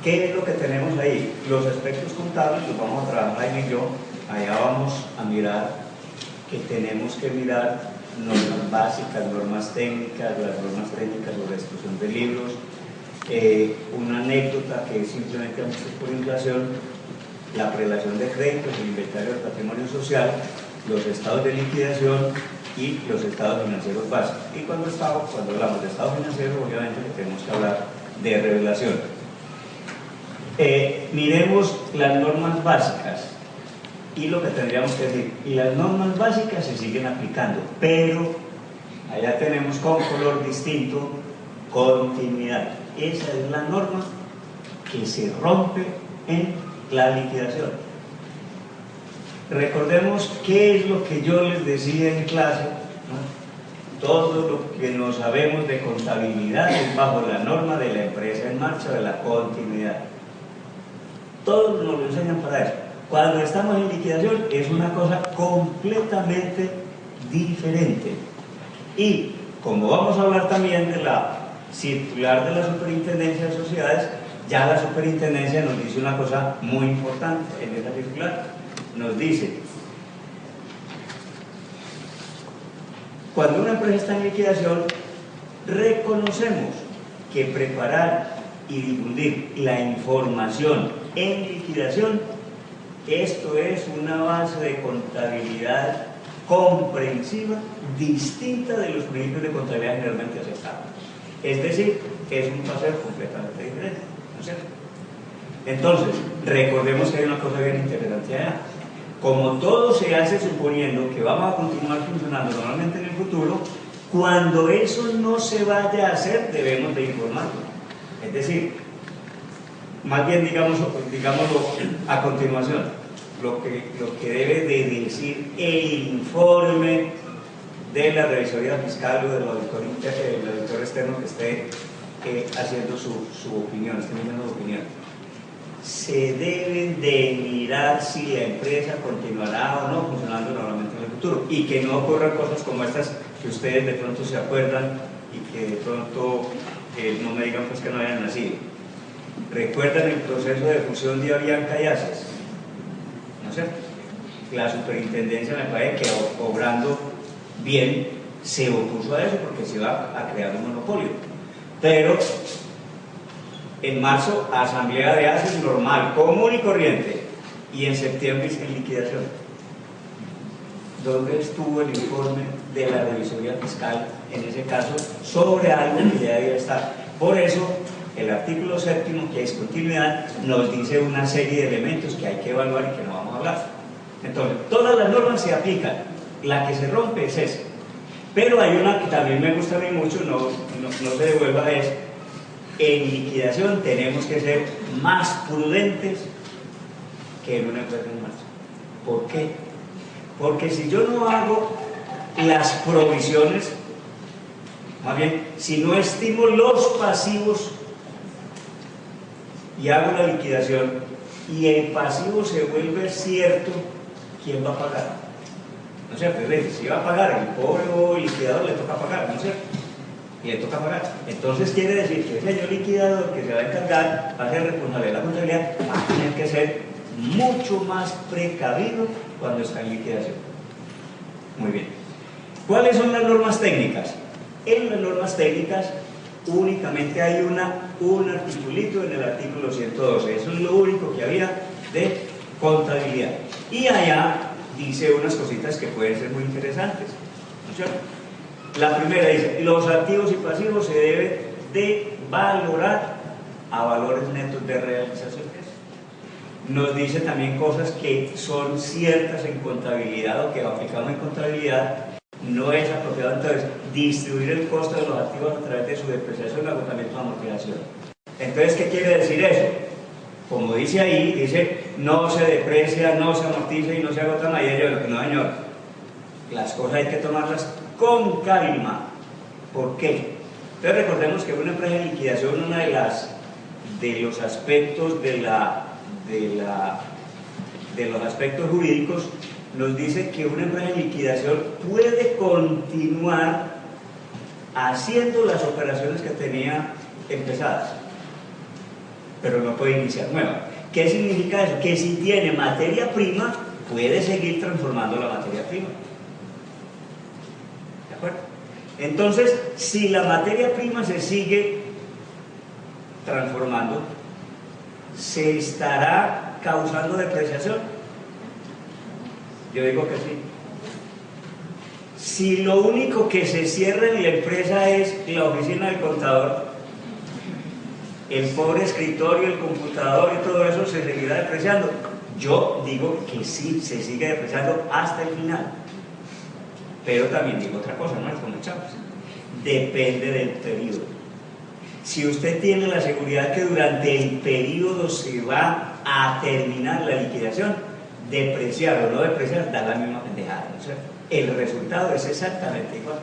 ¿Qué es lo que tenemos ahí? Los aspectos contables los vamos a trabajar Jaime y yo. Allá vamos a mirar que tenemos que mirar normas básicas, normas técnicas, las normas técnicas sobre exclusión de libros, una anécdota que es simplemente ajustes por inflación, la prelación de créditos, el inventario del patrimonio social, los estados de liquidación y los estados financieros básicos. Y cuando hablamos de estado financiero, obviamente tenemos que hablar de revelación. Miremos las normas básicas y lo que tendríamos que decir. Y las normas básicas se siguen aplicando, pero allá tenemos con color distinto continuidad. Esa es la norma que se rompe en la liquidación. Recordemos qué es lo que yo les decía en clase, ¿no? Todo lo que no sabemos de contabilidad es bajo la norma de la empresa en marcha de la continuidad. Todos nos lo enseñan para eso. Cuando estamos en liquidación es una cosa completamente diferente. Y como vamos a hablar también de la circular de la Superintendencia de Sociedades, ya la Superintendencia nos dice una cosa muy importante en esa circular. Nos dice, cuando una empresa está en liquidación, reconocemos que preparar y difundir la información en liquidación, esto es una base de contabilidad comprensiva distinta de los principios de contabilidad generalmente aceptados. Es decir, es un paseo completamente diferente, ¿no es cierto? Entonces, recordemos que hay una cosa bien interesante allá. Como todo se hace suponiendo que vamos a continuar funcionando normalmente en el futuro, cuando eso no se vaya a hacer, debemos de informarlo. Es decir, más bien digámoslo a continuación, lo que debe de decir el informe de la revisoría fiscal o del auditor externo que esté haciendo su opinión, esté mirando su opinión. Se deben de mirar si la empresa continuará o no funcionando normalmente en el futuro y que no ocurran cosas como estas que ustedes de pronto se acuerdan y que de pronto no me digan pues que no hayan nacido. ¿Recuerdan el proceso de fusión de Avianca y ACES? ¿No es cierto? La superintendencia me parece que obrando bien se opuso a eso porque se iba a crear un monopolio. Pero en marzo, asamblea de ACES normal, común y corriente, y en septiembre en liquidación. ¿Dónde estuvo el informe de la revisoría fiscal en ese caso sobre algo que ya debía estar? Por eso el artículo 7º, que es continuidad, nos dice una serie de elementos que hay que evaluar y que no vamos a hablar. Entonces, todas las normas se aplican, la que se rompe es esa. Pero hay una que también me gusta a mí mucho, no se devuelva, es en liquidación tenemos que ser más prudentes que en una empresa en marcha. ¿Por qué? Porque si yo no hago las provisiones, más bien, si no estimo los pasivos y hago la liquidación y el pasivo se vuelve cierto, ¿quién va a pagar? ¿No es cierto? Es decir, si va a pagar el pobre liquidador, le toca pagar, ¿no es cierto? Y le toca pagar. Entonces quiere decir que el señor liquidador que se va a encargar, va a ser responsable de la contabilidad, va a tener que ser mucho más precavido cuando está en liquidación. Muy bien. ¿Cuáles son las normas técnicas? En las normas técnicas únicamente hay un articulito en el artículo 112. Eso es lo único que había de contabilidad. Y allá dice unas cositas que pueden ser muy interesantes, ¿no es cierto? La primera dice, los activos y pasivos se deben de valorar a valores netos de realizaciones. Nos dice también cosas que son ciertas en contabilidad o que aplicamos en contabilidad. No es apropiado entonces distribuir el costo de los activos a través de su depreciación, agotamiento o amortización. Entonces, ¿qué quiere decir eso? Como dice ahí, dice, no se deprecia, no se amortiza y no se agota nada. Y yo, no señor, las cosas hay que tomarlas con calma. ¿Por qué? Entonces recordemos que una empresa de liquidación, uno de los aspectos de los aspectos jurídicos nos dice que una empresa de liquidación puede continuar haciendo las operaciones que tenía empezadas. pero no puede iniciar nueva. ¿Qué significa eso? Que si tiene materia prima, puede seguir transformando la materia prima. ¿De acuerdo? Entonces, si la materia prima se sigue transformando, ¿se estará causando depreciación? Yo digo que sí. Si lo único que se cierra en la empresa es la oficina del contador, el pobre escritorio, el computador y todo eso se seguirá depreciando. Yo digo que sí, se sigue depreciando hasta el final. Pero también digo otra cosa, no es como chavos. Depende del periodo. Si usted tiene la seguridad que durante el periodo se va a terminar la liquidación, depreciar o no depreciar da la misma pendejada, ¿no es cierto? El resultado es exactamente igual.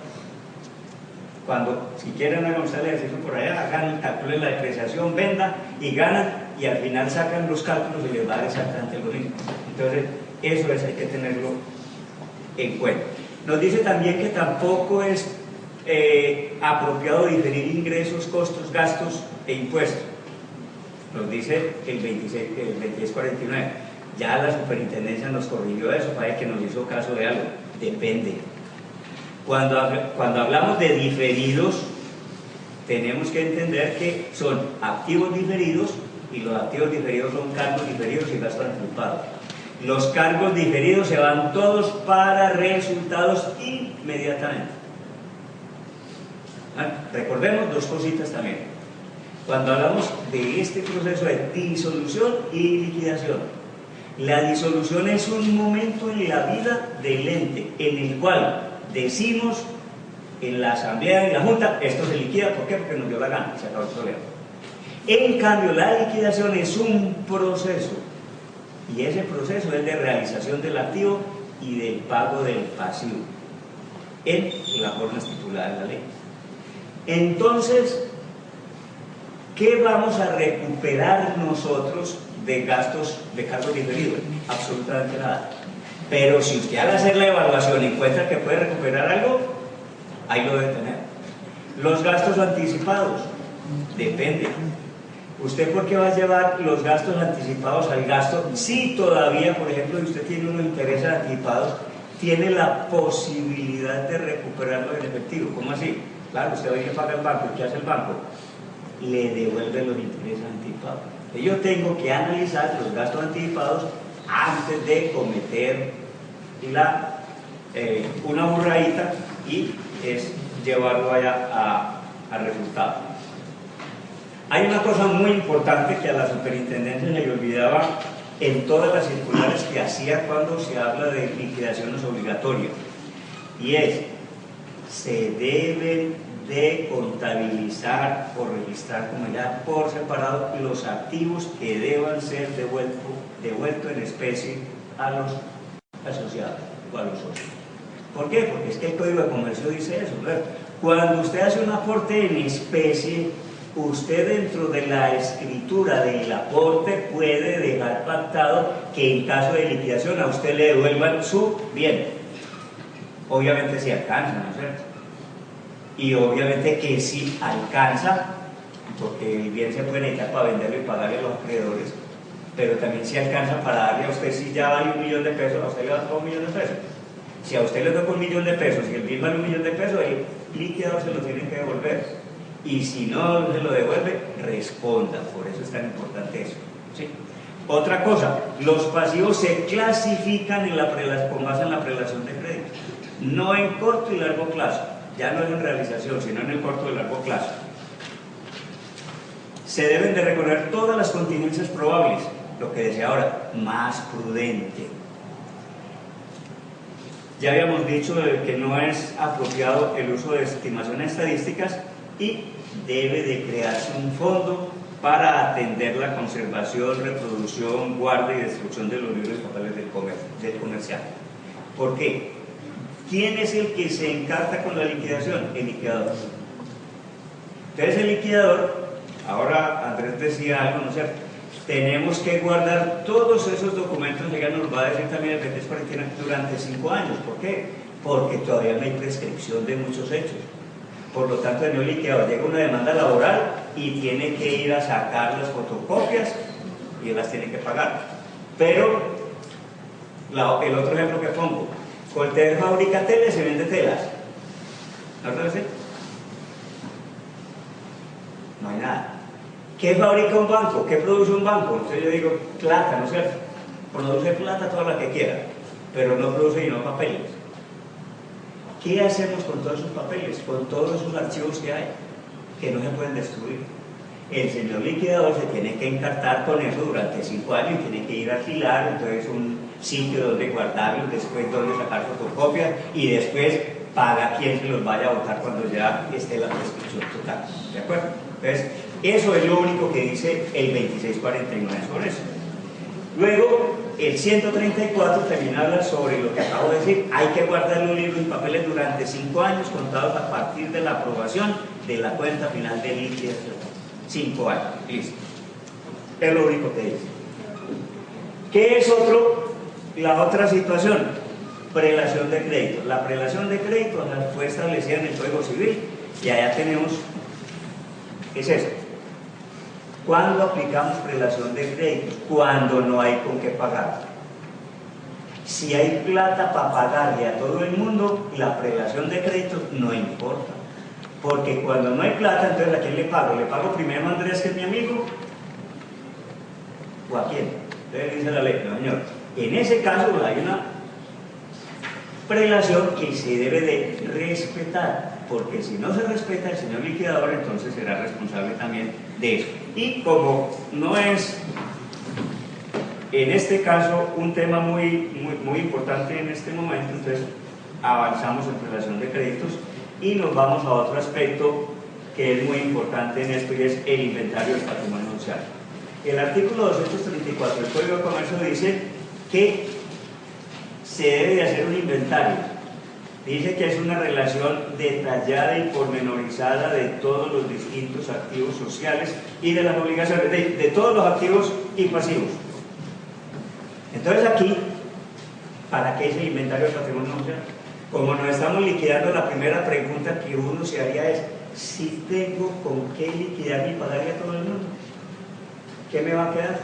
Cuando, si quieren, hagan ustedes el ejercicio por allá, hagan, calculen la depreciación, vendan y ganan, y al final sacan los cálculos y les va a dar exactamente lo mismo. Entonces, eso hay que tenerlo en cuenta. Nos dice también que tampoco es apropiado diferir ingresos, costos, gastos e impuestos. Nos dice el 2649. Ya la superintendencia nos corrigió eso, para que nos hizo caso de algo. Depende. Cuando hablamos de diferidos, tenemos que entender que son activos diferidos, y los activos diferidos son cargos diferidos y gastos anticipados. Los cargos diferidos se van todos para resultados inmediatamente. Recordemos dos cositas también. Cuando hablamos de este proceso de disolución y liquidación, la disolución es un momento en la vida del ente en el cual decimos en la asamblea, en la junta, esto se liquida. ¿Por qué? Porque nos dio la gana, se acabó el problema. En cambio, la liquidación es un proceso, y ese proceso es de realización del activo y del pago del pasivo en la forma estipulada en la ley. Entonces, ¿qué vamos a recuperar nosotros de gastos, de cargos diferidos? Absolutamente nada. Pero si usted al hacer la evaluación encuentra que puede recuperar algo, ahí lo debe tener. Los gastos anticipados, depende. ¿Usted por qué va a llevar los gastos anticipados al gasto? Si todavía, por ejemplo, usted tiene unos intereses anticipados, tiene la posibilidad de recuperarlo en efectivo. ¿Cómo así? Claro, usted hoy le paga al banco. ¿Qué hace el banco? Le devuelve los intereses anticipados. Yo tengo que analizar los gastos anticipados antes de cometer una burradita y es llevarlo allá al resultado. Hay una cosa muy importante que a la superintendencia se le olvidaba en todas las circulares que hacía cuando se habla de liquidaciones obligatorias, y es: se deben de contabilizar o registrar como ya por separado los activos que deban ser devueltos en especie a los asociados o a los socios. ¿Por qué? Porque es que el Código de Comercio dice eso, ¿verdad? Cuando usted hace un aporte en especie, usted dentro de la escritura del aporte puede dejar pactado que en caso de liquidación a usted le devuelvan su bien. Obviamente si alcanza, ¿no es cierto? Y obviamente que si alcanza, porque el bien se puede necesitar para venderlo y pagarle a los acreedores, pero también si alcanza para darle a usted, si ya vale 1 millón de pesos, a usted le va a dar 1 millón de pesos. Si a usted le toca 1 millón de pesos y el bien vale 1 millón de pesos, el liquidador se lo tiene que devolver. Y si no se lo devuelve, responda. Por eso es tan importante eso, ¿sí? Otra cosa, los pasivos se clasifican con base en la prelación de crédito, no en corto y largo plazo. Ya no es en realización, sino en el corto y largo plazo. Se deben de reconocer todas las contingencias probables, lo que decía ahora, más prudente. Ya habíamos dicho que no es apropiado el uso de estimaciones estadísticas y debe de crearse un fondo para atender la conservación, reproducción, guarda y destrucción de los libros papales del comercial. ¿Por qué? ¿Quién es el que se encarta con la liquidación? El liquidador. Entonces el liquidador, ahora Andrés decía algo, ¿no es cierto? Tenemos que guardar todos esos documentos, ella nos va a decir también el 2349, durante 5 años. ¿Por qué? Porque todavía no hay prescripción de muchos hechos. Por lo tanto, en el liquidador llega una demanda laboral y tiene que ir a sacar las fotocopias y él las tiene que pagar. Pero el otro ejemplo que pongo, Colter fabrica telas y vende telas. ¿No te lo sé? No hay nada. ¿Qué fabrica un banco? ¿Qué produce un banco? Entonces yo digo, plata, ¿no es cierto? Produce plata toda la que quiera, pero no produce sino papeles. ¿Qué hacemos con todos esos papeles? Con todos esos archivos que hay, que no se pueden destruir. El señor liquidador se tiene que encartar con eso durante 5 años y tiene que ir a alquilar entonces un sitio donde guardarlos, después donde sacar fotocopias y después paga a quien se los vaya a votar cuando ya esté la prescripción total. ¿De acuerdo? Entonces, eso es lo único que dice el 2649 sobre eso. Luego, el 134 también habla sobre lo que acabo de decir: hay que guardar los libros y papeles durante 5 años contados a partir de la aprobación de la cuenta final de liquidación. 5 años, listo. Es lo único que dice. ¿Qué es la otra situación? Prelación de crédito. La prelación de crédito fue establecida en el Código Civil y allá tenemos, es esto. ¿Cuándo aplicamos prelación de crédito? Cuando no hay con qué pagar. Si hay plata para pagarle a todo el mundo, la prelación de crédito no importa. Porque cuando no hay plata, entonces ¿a quién le pago? ¿Le pago primero a Andrés, que es mi amigo? ¿O a quién? Entonces dice la ley, no señor. En ese caso hay una prelación que se debe de respetar, porque si no se respeta, el señor liquidador entonces será responsable también de eso. Y como no es en este caso un tema muy importante en este momento, entonces avanzamos en prelación de créditos y nos vamos a otro aspecto que es muy importante en esto, y es el inventario del patrimonio social. El artículo 234 del Código de Comercio dice que se debe de hacer un inventario. Dice que es una relación detallada y pormenorizada de todos los distintos activos sociales y de las obligaciones, de todos los activos y pasivos. Entonces aquí, ¿para qué es el inventario del patrimonio social? Como nos estamos liquidando, la primera pregunta que uno se haría es: si tengo con qué liquidar y pagarle a todo el mundo, ¿qué me va a quedar?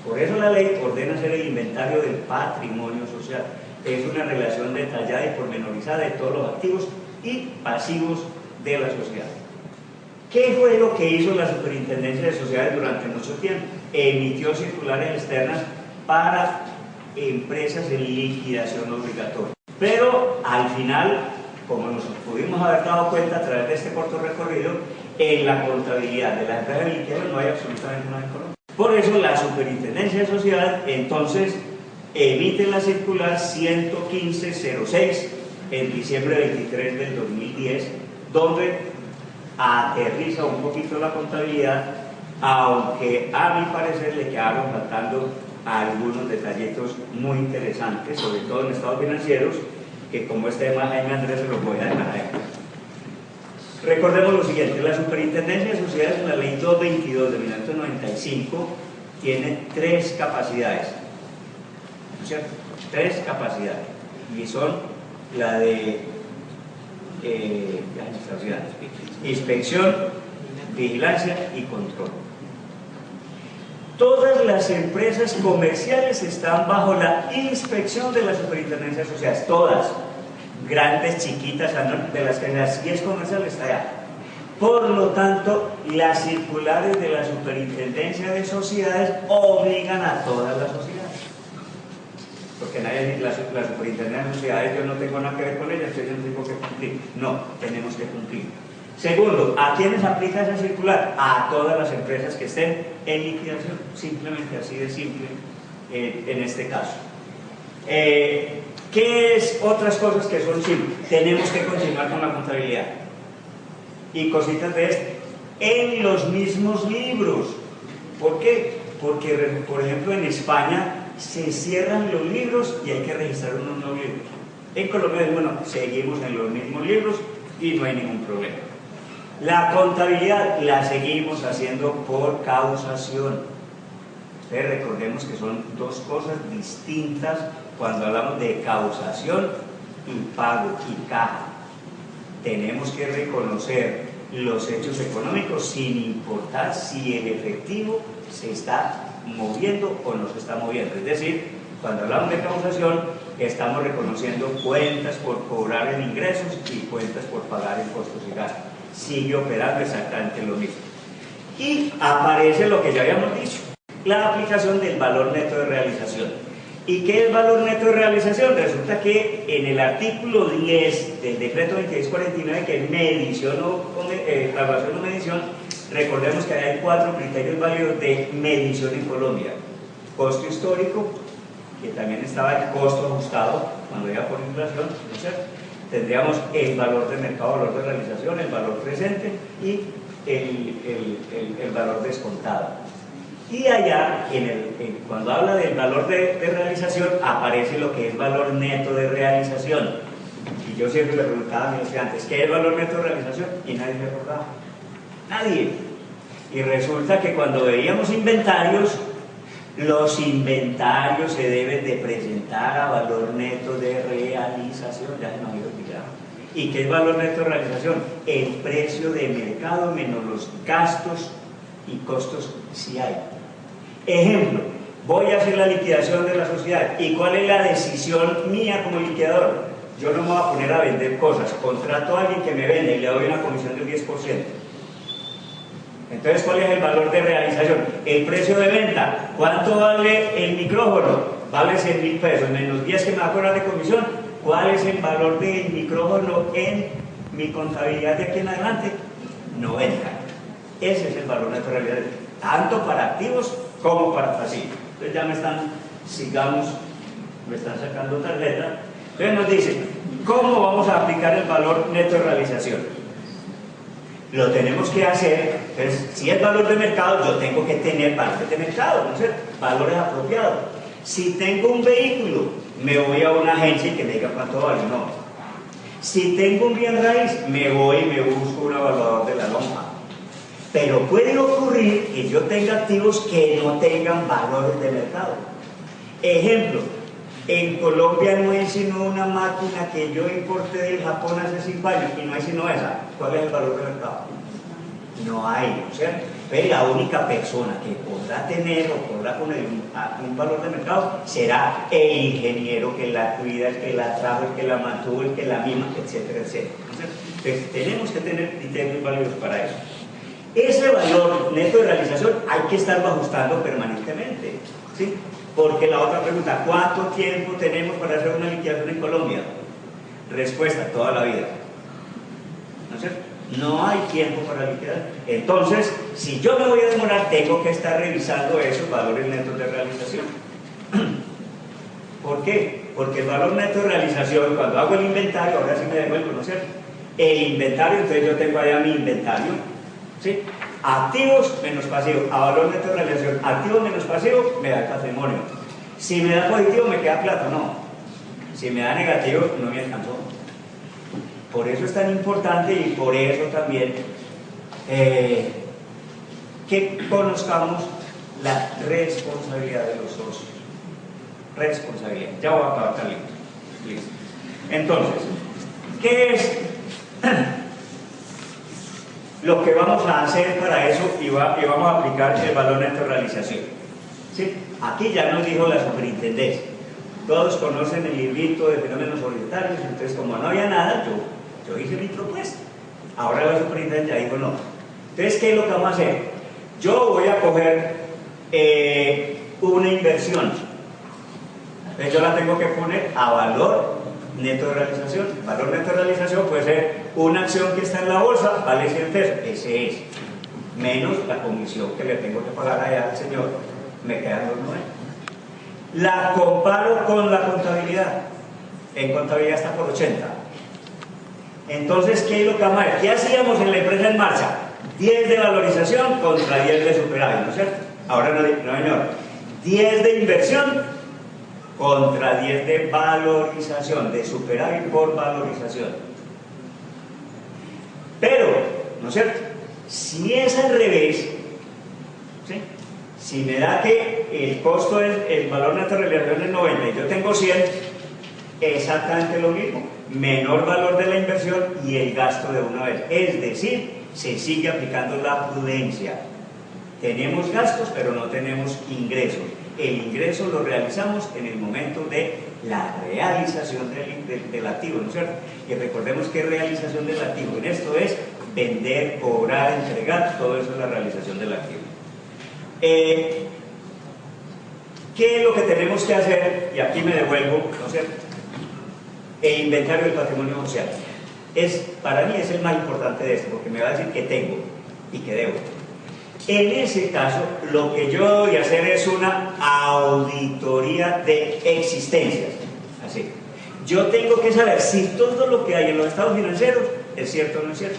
Por eso la ley ordena hacer el inventario del patrimonio social. Es una relación detallada y pormenorizada de todos los activos y pasivos de la sociedad. ¿Qué fue lo que hizo la Superintendencia de Sociedades durante mucho tiempo? Emitió circulares externas para empresas en liquidación obligatoria. Pero al final, como nos pudimos haber dado cuenta a través de este corto recorrido, en la contabilidad de las empresas de liquidación no hay absolutamente nada en Colombia. Por eso la Superintendencia de Sociedades entonces emite la circular 11506 en diciembre 23 del 2010, donde aterriza un poquito la contabilidad, aunque a mi parecer le quedaron faltando algunos detallitos muy interesantes, sobre todo en estados financieros, que como este tema Jaime Andrés se los voy a dejar ahí. Recordemos lo siguiente: la Superintendencia de Sociedades en la Ley 222 de 1995 tiene 3 capacidades, ¿no es cierto? 3 capacidades, y son la de inspección, vigilancia y control. Todas las empresas comerciales están bajo la inspección de la Superintendencia de Sociedades, todas, grandes, chiquitas, de las que las 10 comerciales está allá. Por lo tanto, las circulares de la Superintendencia de Sociedades obligan a todas las sociedades. Porque la Superintendencia de Sociedades, yo no tengo nada que ver con ella, entonces yo no tengo que cumplir. No, tenemos que cumplir. Segundo, ¿a quiénes aplica esa circular? A todas las empresas que estén en liquidación, simplemente así de simple en este caso. ¿Qué es otras cosas que son simples? Tenemos que continuar con la contabilidad y cositas de este en los mismos libros. ¿Por qué? Porque, por ejemplo, en España se cierran los libros y hay que registrar unos nuevos libros. En Colombia, bueno, seguimos en los mismos libros y no hay ningún problema. La contabilidad la seguimos haciendo por causación. Entonces recordemos que son 2 cosas distintas cuando hablamos de causación y pago y caja. Tenemos que reconocer los hechos económicos sin importar si el efectivo se está moviendo o no se está moviendo. Es decir, cuando hablamos de recaudación, estamos reconociendo cuentas por cobrar en ingresos y cuentas por pagar en costos y gastos. Sigue operando exactamente lo mismo. Y aparece lo que ya habíamos dicho, la aplicación del valor neto de realización. ¿Y qué es valor neto de realización? Resulta que en el artículo 10 del decreto 2649, que es medición evaluación o medición, recordemos que hay 4 criterios válidos de medición en Colombia: costo histórico, que también estaba el costo ajustado cuando iba por inflación, ¿no es cierto? Tendríamos el valor de mercado, valor de realización, el valor presente y el valor descontado. Y allá, cuando habla del valor de realización, aparece lo que es valor neto de realización. Y yo siempre le preguntaba a mis estudiantes, ¿qué es valor neto de realización? Y nadie me acordaba. Nadie. Y resulta que cuando veíamos inventarios, los inventarios se deben de presentar a valor neto de realización. Ya se nos había olvidado. ¿Y qué es valor neto de realización? El precio de mercado menos los gastos y costos si hay. Ejemplo, voy a hacer la liquidación de la sociedad. ¿Y cuál es la decisión mía como liquidador? Yo no me voy a poner a vender cosas. Contrato a alguien que me vende y le doy una comisión del 10%. Entonces, ¿cuál es el valor de realización? El precio de venta. ¿Cuánto vale el micrófono? Vale 100.000 pesos, menos 10 que me va a cobrar de comisión. ¿Cuál es el valor del micrófono en mi contabilidad de aquí en adelante? 90. Ese es el valor neto de realización, tanto para activos como para pasivos. Entonces ya me están sacando tarjeta. Entonces nos dicen, ¿cómo vamos a aplicar el valor neto de realización? Lo tenemos que hacer. Entonces, si es valor de mercado, yo tengo que tener valores de mercado, ¿no es cierto? Valores apropiados. Si tengo un vehículo, me voy a una agencia y que me diga cuánto vale, no. Si tengo un bien raíz, me voy y me busco un evaluador de la lonja. Pero puede ocurrir que yo tenga activos que no tengan valores de mercado. Ejemplo, en Colombia no hay sino una máquina que yo importé del Japón hace 5 años y no hay sino esa. ¿Cuál es el valor de mercado? No hay, ¿no es cierto? Pero la única persona que podrá tener o podrá poner un valor de mercado será el ingeniero que la cuida, el que la trajo, el que la mantuvo, el que la mima, etcétera, etcétera. Entonces, tenemos que tener criterios válidos para eso. Ese valor neto de realización hay que estarlo ajustando permanentemente, ¿sí? Porque la otra pregunta, ¿cuánto tiempo tenemos para hacer una liquidación en Colombia? Respuesta, toda la vida. ¿No es cierto? No hay tiempo para liquidar. Entonces, si yo me voy a demorar, tengo que estar revisando esos valores netos de realización. ¿Por qué? Porque el valor neto de realización, cuando hago el inventario, ahora sí me devuelvo, ¿no es cierto? El inventario, entonces yo tengo allá mi inventario, ¿sí? Activos menos pasivos, a valor neto de realización, activo menos pasivo, me da el patrimonio. Si me da positivo, me queda plata, no. Si me da negativo, no me alcanzó. Por eso es tan importante y por eso también que conozcamos la responsabilidad de los socios. Responsabilidad. Ya voy a acabar, Carlitos. Listo. Entonces, ¿qué es lo que vamos a hacer para eso? Y vamos a aplicar el valor neto de realización. ¿Sí? Aquí ya nos dijo la superintendencia. Todos conocen el librito de fenómenos orientales, entonces como no había nada, yo hice mi propuesta. Ahora la superintendencia dijo no. Entonces, ¿qué es lo que vamos a hacer? Yo voy a coger una inversión. Entonces yo la tengo que poner a valor neto de realización. Valor neto de realización puede ser una acción que está en la bolsa, vale 100 pesos, ese es. Menos la comisión que le tengo que pagar allá al señor, me quedan los 9. La comparo con la contabilidad. En contabilidad está por 80. Entonces, ¿qué es lo que vamos a ver? ¿Qué hacíamos en la empresa en marcha? 10 de valorización contra 10 de superávit, ¿no es cierto? Ahora no, señor. 10 de inversión contra 10 de valorización, de superávit por valorización. Pero, ¿no es cierto? Si es al revés, ¿sí? Si me da que el costo, el valor neto de realización es 90 y yo tengo 100, exactamente lo mismo. Menor valor de la inversión y el gasto de una vez. Es decir, se sigue aplicando la prudencia. Tenemos gastos, pero no tenemos ingresos. El ingreso lo realizamos en el momento de la realización del activo, ¿no es cierto? Y recordemos que realización del activo en esto es vender, cobrar, entregar, todo eso es la realización del activo. ¿Qué es lo que tenemos que hacer? Y aquí me devuelvo, ¿no es cierto? El inventario del patrimonio social. Para mí es el más importante de esto, porque me va a decir qué tengo y qué debo. En ese caso, lo que yo voy a hacer es una auditoría de existencias. Así. Yo tengo que saber si todo lo que hay en los estados financieros es cierto o no es cierto.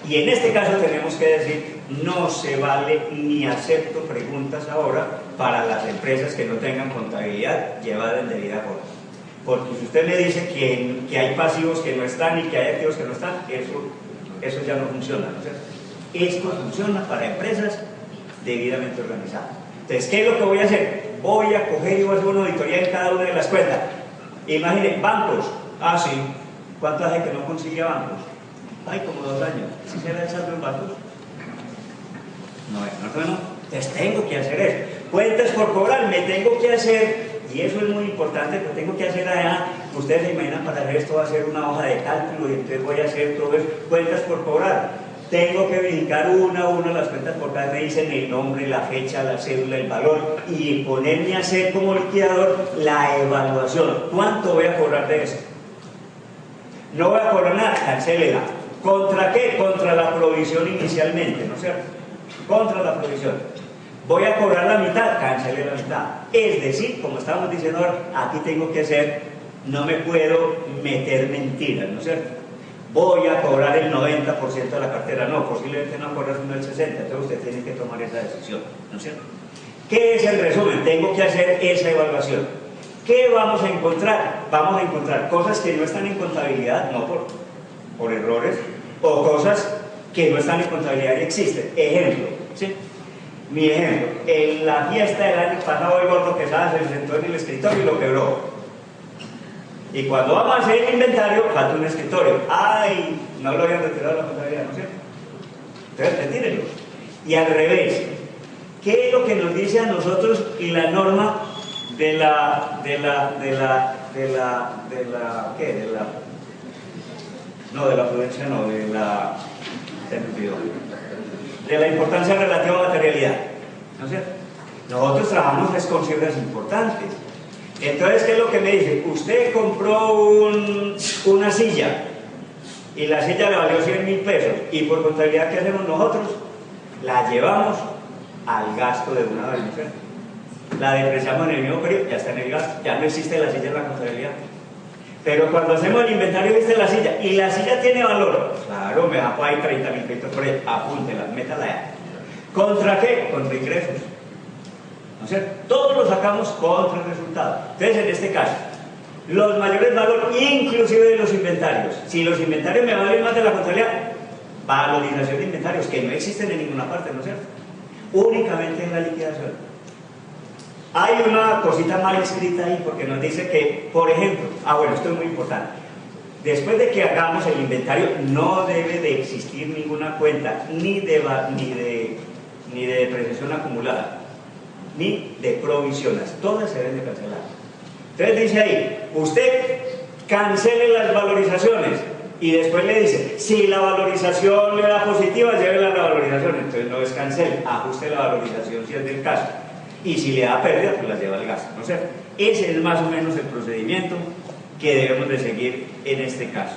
Y en este caso tenemos que decir, no se vale ni acepto preguntas ahora para las empresas que no tengan contabilidad llevada en debida forma. Porque si usted me dice que hay pasivos que no están y que hay activos que no están, eso ya no funciona, ¿no es cierto? Esto funciona para empresas debidamente organizadas. Entonces, ¿qué es lo que voy a hacer? Voy a coger y voy a hacer una auditoría en cada una de las cuentas. Imaginen, bancos. Ah, sí. ¿Cuánto hace que no consigue bancos? Ay, como 2 años. ¿Sí será el saldo en bancos? No. Entonces tengo que hacer eso. Cuentas por cobrar, me tengo que hacer, y eso es muy importante, que tengo que hacer allá. Ustedes se imaginan, para hacer esto va a ser una hoja de cálculo y entonces voy a hacer todo eso. Cuentas por cobrar. Tengo que verificar una a una las cuentas por cada, me dicen el nombre, la fecha, la cédula, el valor, y ponerme a hacer como liquidador la evaluación. ¿Cuánto voy a cobrar de eso? No voy a cobrar nada, cancélela. ¿Contra qué? Contra la provisión inicialmente, ¿no es cierto? Contra la provisión. Voy a cobrar la mitad, cancele la mitad. Es decir, como estábamos diciendo ahora, aquí tengo que hacer, no me puedo meter mentiras, ¿no es cierto? Voy a cobrar el 90% de la cartera, no, posiblemente no cobrar sino el 60%, entonces usted tiene que tomar esa decisión, ¿no es cierto? ¿Qué es el resumen? Tengo que hacer esa evaluación. ¿Qué vamos a encontrar? Vamos a encontrar cosas que no están en contabilidad, no por errores, o cosas que no están en contabilidad y existen. Ejemplo, ¿sí? Mi ejemplo, en la fiesta del año pasado el gordo Quesada se sentó en el escritorio y lo quebró. Y cuando vamos a hacer el inventario, falta un escritorio. ¡Ay! No lo habían retirado de la contabilidad, ¿no es cierto? Entonces, retírenlo. Y al revés, ¿qué es lo que nos dice a nosotros y la norma de la prudencia, no, de la importancia relativa a materialidad, ¿no es cierto? Nosotros trabajamos con cifras importantes. Entonces, ¿qué es lo que me dice? Usted compró una silla y la silla le valió 100.000 pesos, y por contabilidad, ¿qué hacemos nosotros? La llevamos al gasto de una vez, ¿no es cierto? La depreciamos en el mismo periodo, ya está en el gasto, ya no existe la silla en la contabilidad. Pero cuando hacemos el inventario, viste la silla, y la silla tiene valor, claro, me da ahí 30.000 pesos por ahí, apúntela, métala allá. ¿Contra qué? Contra ingresos, ¿no es cierto? Todos lo sacamos contra el resultado. Entonces, en este caso, los mayores valores, inclusive de los inventarios, si los inventarios me valen más de la contabilidad, valorización de inventarios, que no existen en ninguna parte, ¿no es cierto? Únicamente en la liquidación. Hay una cosita mal escrita ahí, porque nos dice que, por ejemplo, bueno, esto es muy importante, después de que hagamos el inventario, no debe de existir ninguna cuenta, ni de depreciación acumulada, ni de provisiones, todas se deben de cancelar. Entonces dice ahí, usted cancele las valorizaciones, y después le dice, si la valorización le da positiva, llévela a la valorización. Entonces no es cancele, ajuste la valorización si es del caso, y si le da pérdida, pues la lleva al gasto, ¿no es cierto? Ese es más o menos el procedimiento que debemos de seguir en este caso.